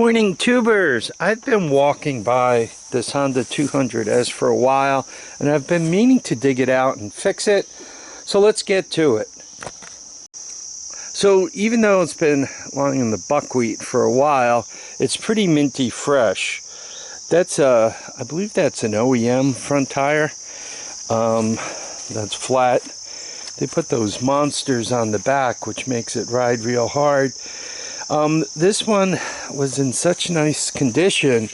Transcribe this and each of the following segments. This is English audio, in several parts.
morning, tubers. I've been walking by this Honda 200S for a while, and I've been meaning to dig it out and fix it. So let's get to it. So even though it's been lying in the buckwheat for a while, it's pretty minty fresh. That's I believe that's an OEM front tire. That's flat. They put those monsters on the back, which makes it ride real hard. This one was in such nice condition,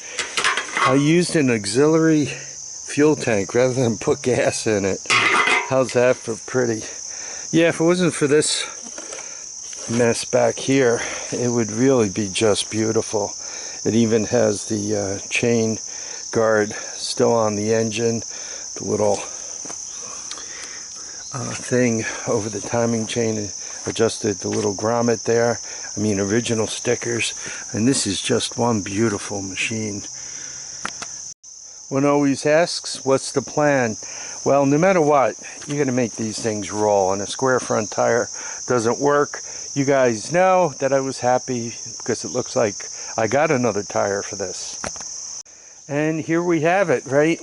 I used an auxiliary fuel tank rather than put gas in it. How's that for pretty? Yeah, if it wasn't for this mess back here, it would really be just beautiful. It even has the chain guard still on the engine, the little thing over the timing chain adjusted the little grommet there. I mean, original stickers. And this is just one beautiful machine. One always asks, what's the plan? Well, no matter what, you're going to make these things roll, and a square front tire doesn't work. You guys know that I was happy because it looks like I got another tire for this. And here we have it, right?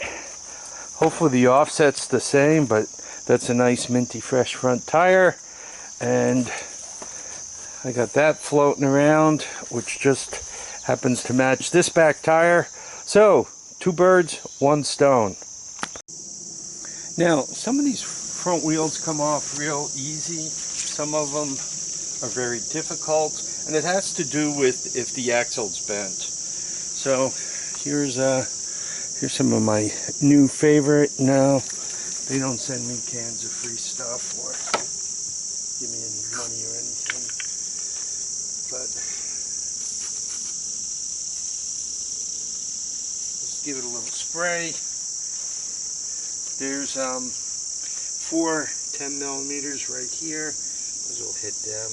Hopefully the offset's the same, but that's a nice minty fresh front tire. And I got that floating around, which just happens to match this back tire. So, two birds, one stone. Now, some of these front wheels come off real easy. Some of them are very difficult, and it has to do with if the axle's bent. So, here's some of my new favorite. No, they don't send me cans of free stuff or give me any money or anything, but just give it a little spray. There's 4 10mm right here. Those will hit them.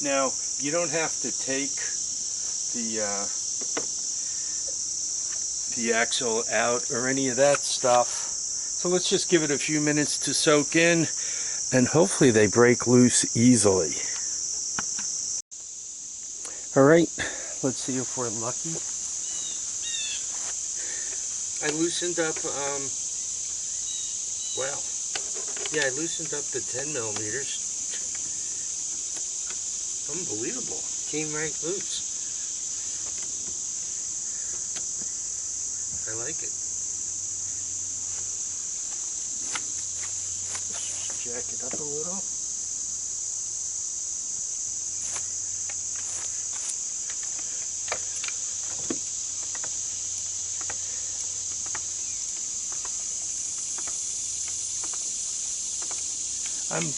Now, you don't have to take the axle out or any of that stuff. So let's just give it a few minutes to soak in, and hopefully they break loose easily. Alright, let's see if we're lucky. I loosened up, wow. Yeah, I loosened up the 10mm. Unbelievable. Came right loose. I like it. Jack it up a little. I'm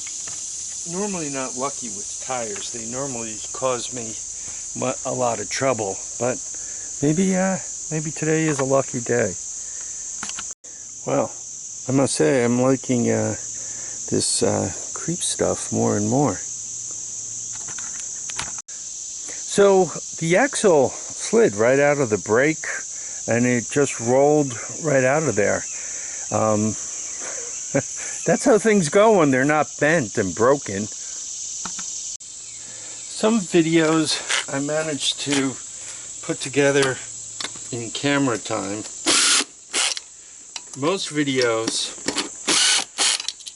normally not lucky with tires. They normally cause me a lot of trouble, but maybe today is a lucky day. Well, I must say I'm liking this creep stuff more and more. So the axle slid right out of the brake, and it just rolled right out of there. That's how things go when they're not bent and broken. Some videos I managed to put together in camera time. Most videos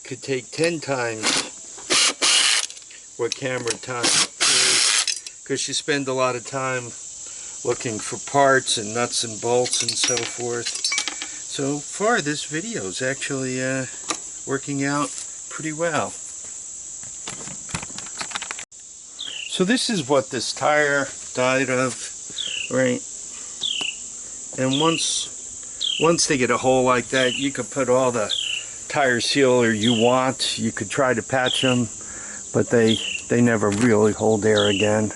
could take 10 times what camera time is, because you spend a lot of time looking for parts and nuts and bolts and so forth. So far this video is actually working out pretty well. So this is what this tire died of, right? And once they get a hole like that, you could put all the tire sealer you want. You could try to patch them, but they never really hold air again.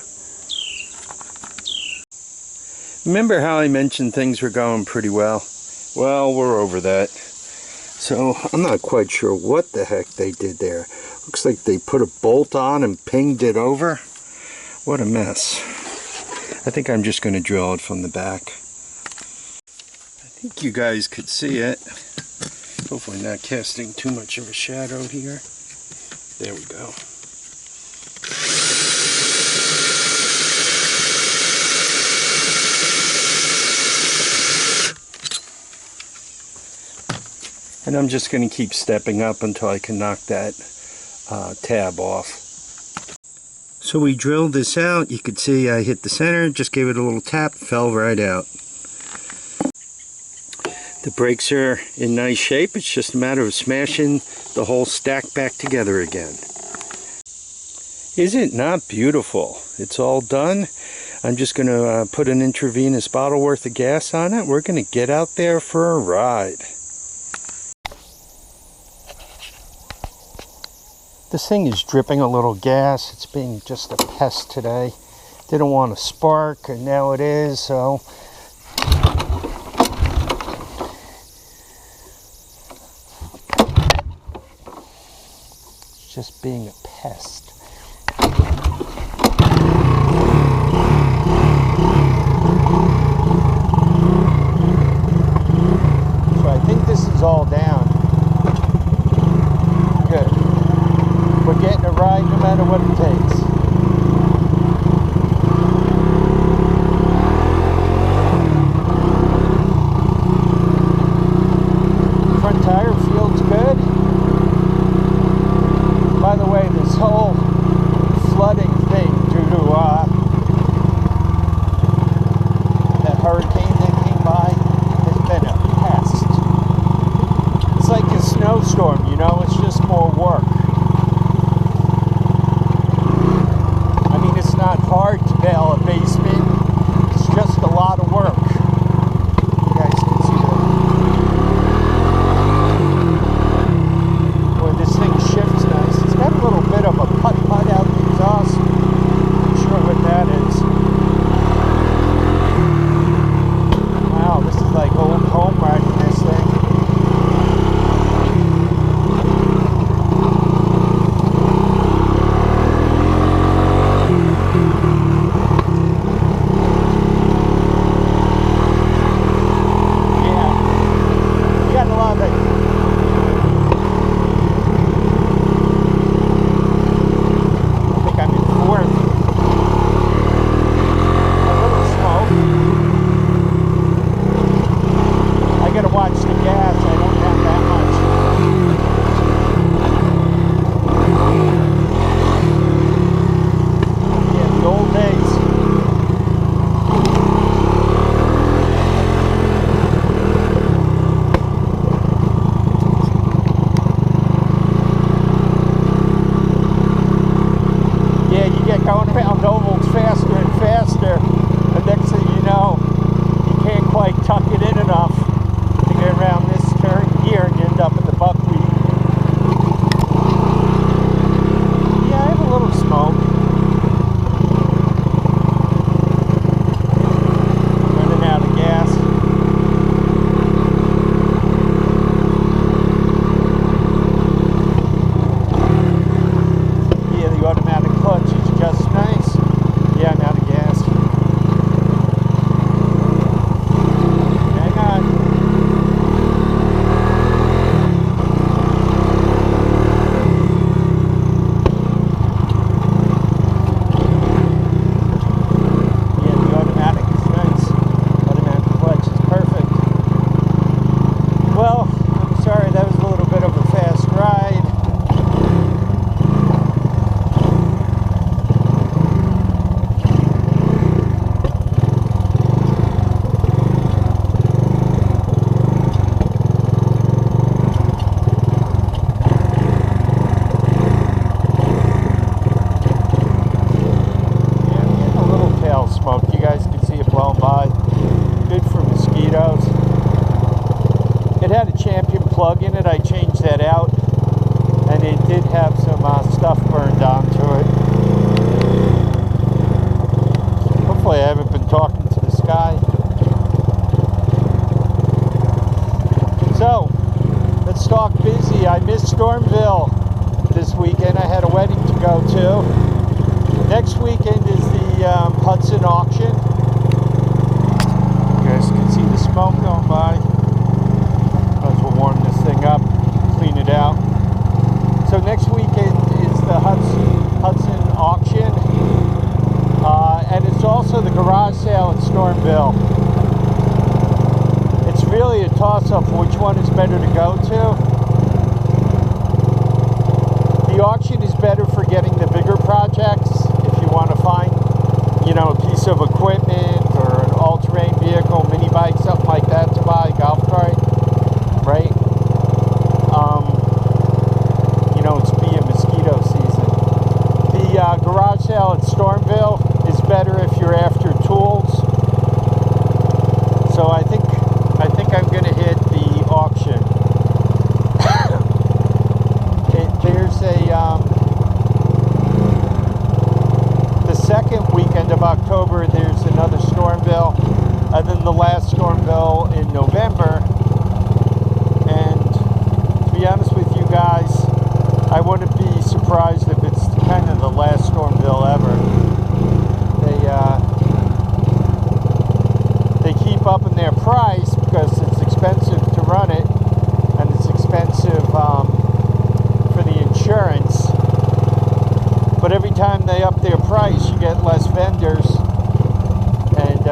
Remember how I mentioned things were going pretty well? Well, we're over that. So I'm not quite sure what the heck they did there. Looks like they put a bolt on and pinged it over. What a mess. I think I'm just going to drill it from the back. I think you guys could see it. Hopefully not casting too much of a shadow here. There we go. And I'm just going to keep stepping up until I can knock that tab off. So we drilled this out. You could see I hit the center, just gave it a little tap, fell right out. The brakes are in nice shape. It's just a matter of smashing the whole stack back together again. Is it not beautiful? It's all done. I'm just going to put an intravenous bottle worth of gas on it. We're going to get out there for a ride. This thing is dripping a little gas. It's being just a pest today. Didn't want to spark, and now it is, so it's just being a pest. So I think this is all down. Good. We're getting a ride no matter what it takes. Front tire feels good. By the way, this whole flooding thing due to that hurricane that came by has been a pest. It's like a snowstorm, you know, it's just more work. It's not hard to bail a basement, it's just a lot of work. You guys can see that. Boy, this thing shifts nice. It's got a little bit of a putt-putt out the exhaust. Not sure what that is. Wow, this is like old home riding this thing. Plug in it, I changed that out, and it did have some stuff burned onto it. Hopefully I haven't been talking to the sky. So, let's talk busy. I missed Stormville this weekend. I had a wedding to go to. Next weekend is the Hudson auction. You guys can see the smoke going by. We'll warm this thing up, clean it out. So next weekend is the Hudson auction, and it's also the garage sale in Stormville. It's really really a toss-up which one is better to go to. The auction is better for getting the bigger projects if you want to find, you know, a piece of equipment or an all-terrain vehicle, mini bike, something like that to buy, golf cart, right? You know, it's being mosquito season. The garage sale at Stormville is better if you're after tools. So I think I'm going to hit the auction. There's a the second weekend of October. There's another Stormville, and then the last Stormville in November. And to be honest with you guys, I wouldn't be surprised if it's kind of the last Stormville ever. They keep upping their price because it's expensive to run it, and it's expensive for the insurance. But every time they up their price, you get less vendors, and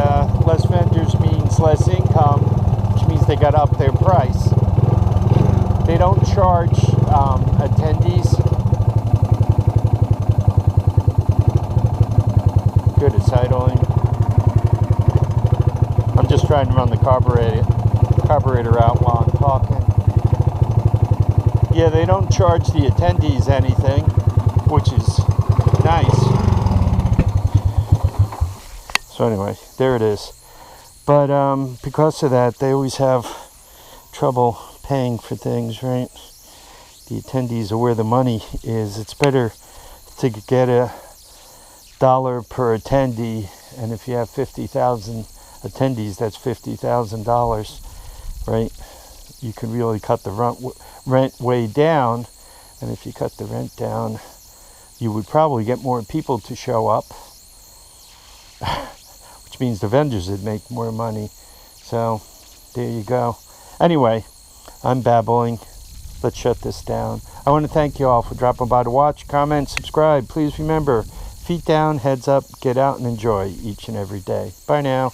less vendors means less income, which means they got to up their price. They don't charge attendees. Good, it's idling. I'm just trying to run the carburetor out while I'm talking. Yeah, they don't charge the attendees anything, which is nice. So anyway, there it is. But because of that, they always have trouble paying for things, right? The attendees are where the money is. It's better to get $1 per attendee, and if you have 50,000 attendees, that's $50,000, right? You can really cut the rent way down, and if you cut the rent down, you would probably get more people to show up, which means the vendors would make more money. So there you go. Anyway, I'm babbling. Let's shut this down. I want to thank you all for dropping by to watch, comment, subscribe. Please remember, feet down, heads up, get out and enjoy each and every day. Bye now.